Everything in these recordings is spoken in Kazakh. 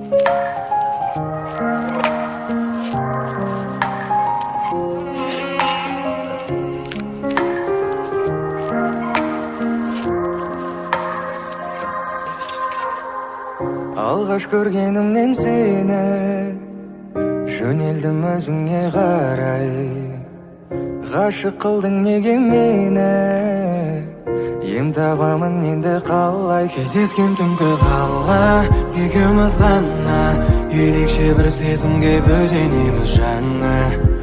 Алғаш көргенімнен сені жөнелдім өзіңе қарай. Ғашық қылдың неге мені, ем табамын енді қалай. Кездескен түнгі қала екеуміз ғана, ерекше бір сезімге бөленеміз жаңа.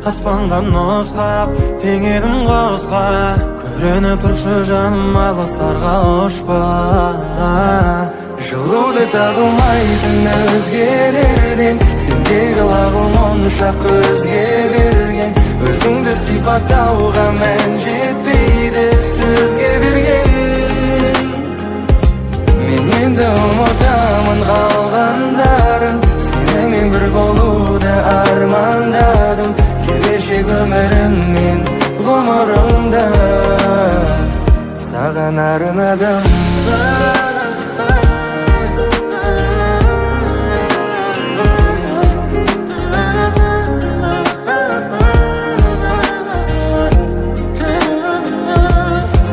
Аспанға нұсқап теңедім құсқа, көрініп тұршы жаным алыстарға ұшпа. Жылуды тағылмайтын өзгелерден, сендегі лағым онша көзге берген. Өзіңді сипаттауға мән жетпейді сөзге берген. Мен енді ұмытамын қалғандарын, сенімен бір болуды армандадым. Келешек өміріммен ғұмырымда саған арнадым.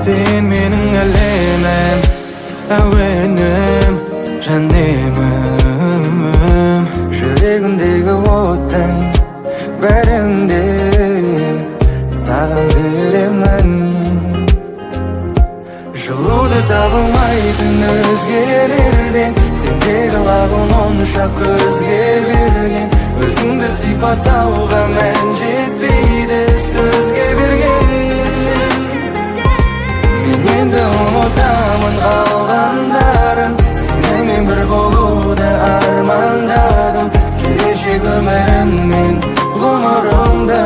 Сен менің әлемім, әуенім, жанемім. Жүрегімдегі оттың бәрінде саған беремін. Жылуды табылмайтын өзгелерден, сендегі лағым онша көзге берген. Өзіңді сипаттауға мән жетпейді сөзге берген. Мен енді ұмытамын қалғандарын, сенімен бір болуды армандадым. Келешек өміріммен ғұмырымда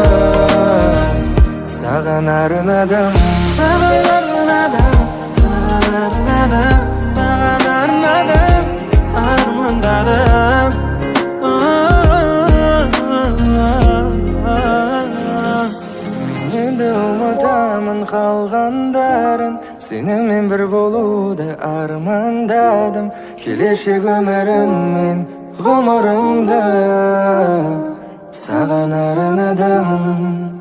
саған арнадым. Саған арнадым, саған арнадым, саған арнадым, армандадым. Мен енді ұмытамын қалғандарын, сенімен бір болуды армандадым. Келешек өміріммен ғұмырымда саған арнадым.